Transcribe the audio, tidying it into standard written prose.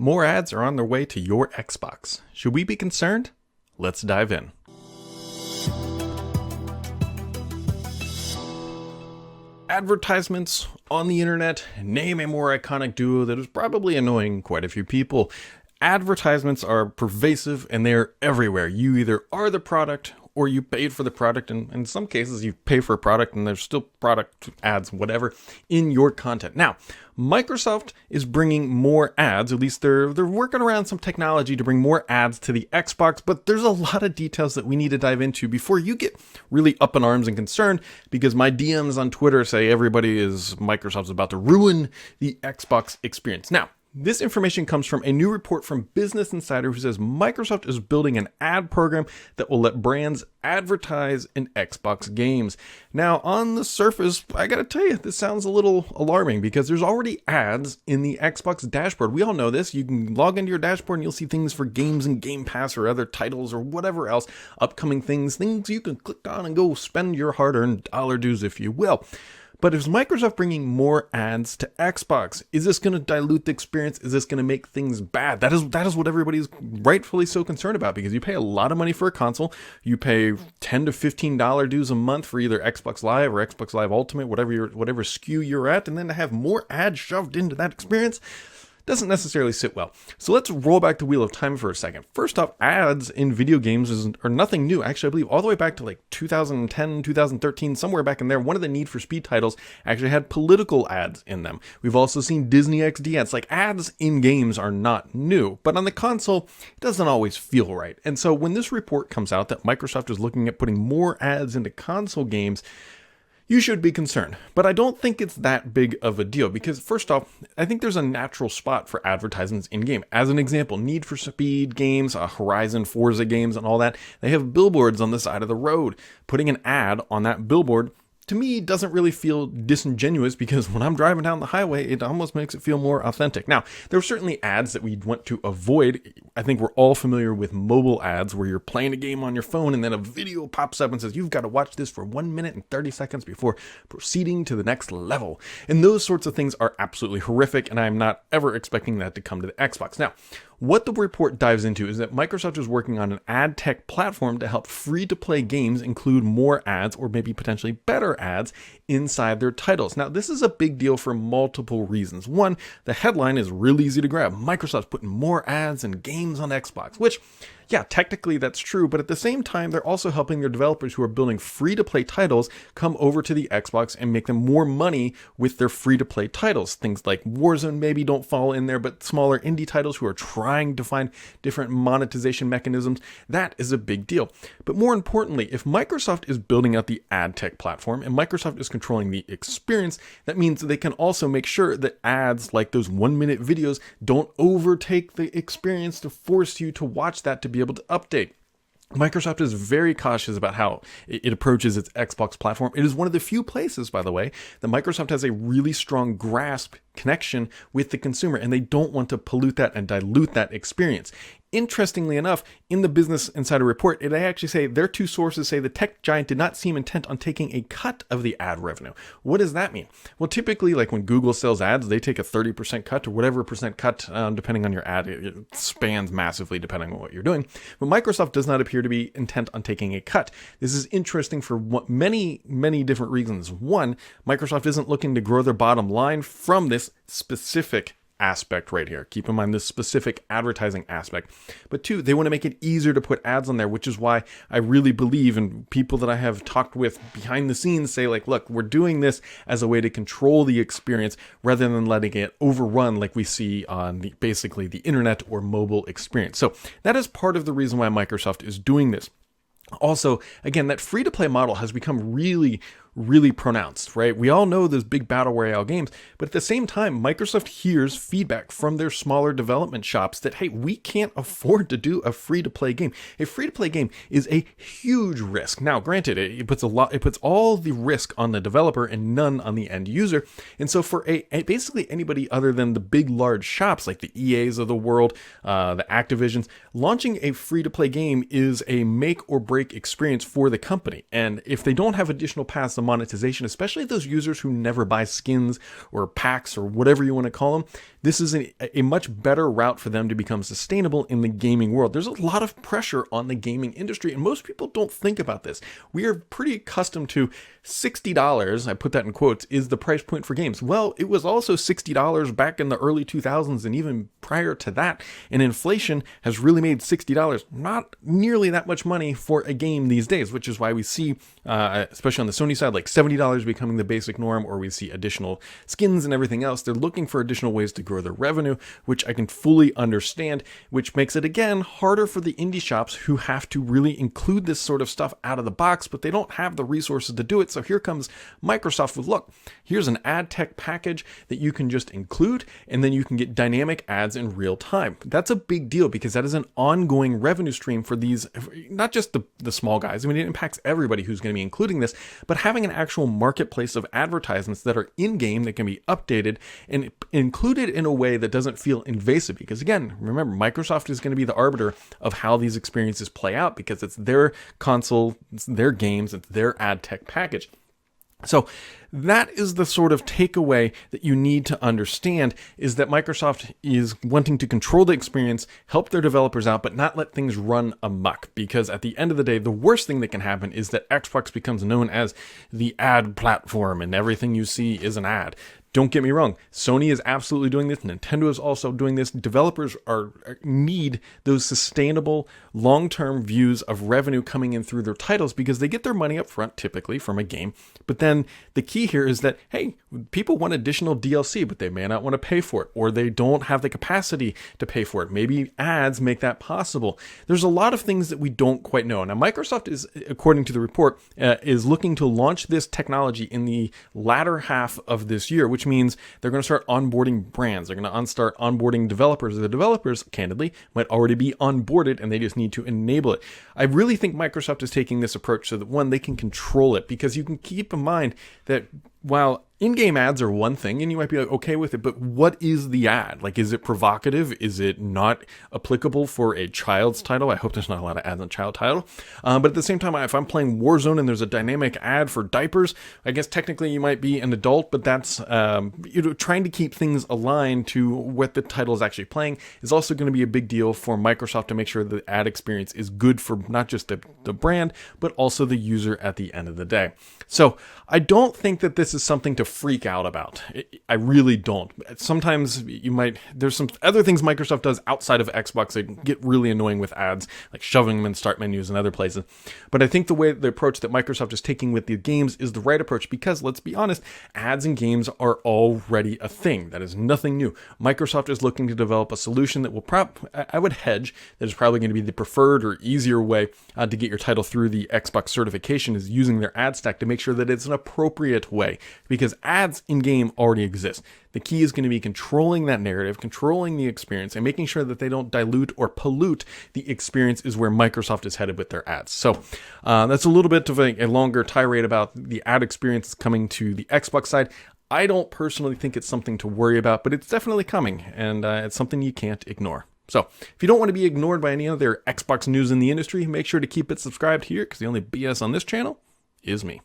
More ads are on their way to your Xbox. Should we be concerned? Let's dive in. Advertisements on the internet name a more iconic duo that is probably annoying quite a few people. Advertisements are pervasive and they're everywhere. You either are the product or you paid for the product, and in some cases you pay for a product and there's still product ads, whatever, in your content. Now, Microsoft is bringing more ads, at least they're working around some technology to bring more ads to the Xbox, but there's a lot of details that we need to dive into before you get really up in arms and concerned, because my DMs on Twitter say Microsoft's about to ruin the Xbox experience. Now, this information comes from a new report from Business Insider who says Microsoft is building an ad program that will let brands advertise in Xbox games. Now, on the surface, I gotta tell you, this sounds a little alarming because there's already ads in the Xbox dashboard. We all know this. You can log into your dashboard and you'll see things for games and Game Pass or other titles or whatever else, upcoming things you can click on and go spend your hard-earned dollar dues, if you will. But is Microsoft bringing more ads to Xbox? Is this going to dilute the experience? Is this going to make things bad? That is what everybody's rightfully so concerned about, because you pay a lot of money for a console. You pay $10 to $15 dues a month for either Xbox Live or Xbox Live Ultimate, whatever SKU you're at, and then to have more ads shoved into that experience doesn't necessarily sit well. So let's roll back the wheel of time for a second. First off, ads in video games are nothing new. Actually, I believe all the way back to like 2010, 2013, somewhere back in there, one of the Need for Speed titles actually had political ads in them. We've also seen Disney XD ads. Like, ads in games are not new, but on the console, it doesn't always feel right. And so when this report comes out that Microsoft is looking at putting more ads into console games, you should be concerned, but I don't think it's that big of a deal because, first off, I think there's a natural spot for advertisements in-game. As an example, Need for Speed games, Horizon, Forza games, and all that, they have billboards on the side of the road. Putting an ad on that billboard, to me, doesn't really feel disingenuous because when I'm driving down the highway, it almost makes it feel more authentic. Now, there are certainly ads that we want to avoid. I think we're all familiar with mobile ads where you're playing a game on your phone and then a video pops up and says, you've got to watch this for 1 minute and 30 seconds before proceeding to the next level. And those sorts of things are absolutely horrific, and I'm not ever expecting that to come to the Xbox. Now, what the report dives into is that Microsoft is working on an ad tech platform to help free-to-play games include more ads or maybe potentially better ads inside their titles. Now, this is a big deal for multiple reasons. One, the headline is really easy to grab. Microsoft's putting more ads and games on Xbox, which, yeah, technically that's true, but at the same time, they're also helping their developers who are building free-to-play titles come over to the Xbox and make them more money with their free-to-play titles. Things like Warzone maybe don't fall in there, but smaller indie titles who are trying to find different monetization mechanisms, that is a big deal. But more importantly, if Microsoft is building out the ad tech platform and Microsoft is controlling the experience, that means that they can also make sure that ads like those 1-minute videos don't overtake the experience to force you to watch that to be able to update. Microsoft is very cautious about how it approaches its Xbox platform. It is one of the few places, by the way, that Microsoft has a really strong connection with the consumer, and they don't want to pollute that and dilute that experience. Interestingly enough, in the Business Insider report, they actually say their two sources say the tech giant did not seem intent on taking a cut of the ad revenue. What does that mean? Well, typically, like when Google sells ads, they take a 30% cut or whatever percent cut, depending on your ad. It spans massively depending on what you're doing. But Microsoft does not appear to be intent on taking a cut. This is interesting for many, many different reasons. One, Microsoft isn't looking to grow their bottom line from this specific aspect right here. Keep in mind this specific advertising aspect. But two, they want to make it easier to put ads on there, which is why I really believe, and people that I have talked with behind the scenes say, like, look, we're doing this as a way to control the experience rather than letting it overrun like we see on basically the internet or mobile experience. So that is part of the reason why Microsoft is doing this. Also, again, that free-to-play model has become really pronounced, right? We all know those big battle royale games, but at the same time, Microsoft hears feedback from their smaller development shops that, hey, we can't afford to do a free-to-play game. A free-to-play game is a huge risk. Now, granted, it puts all the risk on the developer and none on the end user. And so for basically anybody other than the big, large shops like the EAs of the world, the Activisions, launching a free-to-play game is a make or break experience for the company. And if they don't have additional paths the monetization, especially those users who never buy skins or packs or whatever you want to call them. This is a much better route for them to become sustainable in the gaming world. There's a lot of pressure on the gaming industry, and most people don't think about this. We are pretty accustomed to $60, I put that in quotes, is the price point for games. Well, it was also $60 back in the early 2000s and even prior to that, and inflation has really made $60 not nearly that much money for a game these days, which is why we see, especially on the Sony side, like $70 becoming the basic norm, or we see additional skins and everything else. They're looking for additional ways to grow their revenue, which I can fully understand, which makes it, again, harder for the indie shops who have to really include this sort of stuff out of the box, but they don't have the resources to do it. So here comes Microsoft with, look, here's an ad tech package that you can just include, and then you can get dynamic ads in real time. That's a big deal because that is an ongoing revenue stream for these, not just the small guys. I mean, it impacts everybody who's going to be including this, but having an actual marketplace of advertisements that are in-game that can be updated and included in a way that doesn't feel invasive. Because again, remember, Microsoft is going to be the arbiter of how these experiences play out because it's their console, it's their games, it's their ad tech package. So that is the sort of takeaway that you need to understand, is that Microsoft is wanting to control the experience, help their developers out, but not let things run amok. Because at the end of the day, the worst thing that can happen is that Xbox becomes known as the ad platform and everything you see is an ad. Don't get me wrong, Sony is absolutely doing this, Nintendo is also doing this. Developers need those sustainable, long-term views of revenue coming in through their titles because they get their money up front, typically, from a game. But then the key here is that, hey, people want additional DLC, but they may not want to pay for it, or they don't have the capacity to pay for it. Maybe ads make that possible. There's a lot of things that we don't quite know. Now, Microsoft is, according to the report, is looking to launch this technology in the latter half of this year, which means they're going to start onboarding brands. They're going to start onboarding developers. The developers, candidly, might already be onboarded and they just need to enable it. I really think Microsoft is taking this approach so that, one, they can control it, because you can keep in mind that while in-game ads are one thing, and you might be like, okay with it, but what is the ad? Like, is it provocative? Is it not applicable for a child's title? I hope there's not a lot of ads on child title. But at the same time, if I'm playing Warzone and there's a dynamic ad for diapers, I guess technically you might be an adult, but that's, trying to keep things aligned to what the title is actually playing is also going to be a big deal for Microsoft to make sure the ad experience is good for not just the brand, but also the user at the end of the day. So I don't think that this is something to freak out about. I really don't. Sometimes there's some other things Microsoft does outside of Xbox that get really annoying with ads, like shoving them in start menus and other places. But I think the approach that Microsoft is taking with the games is the right approach, because let's be honest, ads in games are already a thing. That is nothing new. Microsoft is looking to develop a solution that will I would hedge that is probably going to be the preferred or easier way to get your title through the Xbox certification, is using their ad stack to make sure that it's an appropriate way, because ads in-game already exist. The key is going to be controlling that narrative, controlling the experience, and making sure that they don't dilute or pollute the experience is where Microsoft is headed with their ads. So that's a little bit of a longer tirade about the ad experience coming to the Xbox side. I don't personally think it's something to worry about, but it's definitely coming, and it's something you can't ignore. So if you don't want to be ignored by any other Xbox news in the industry, make sure to keep it subscribed here, because the only BS on this channel is me.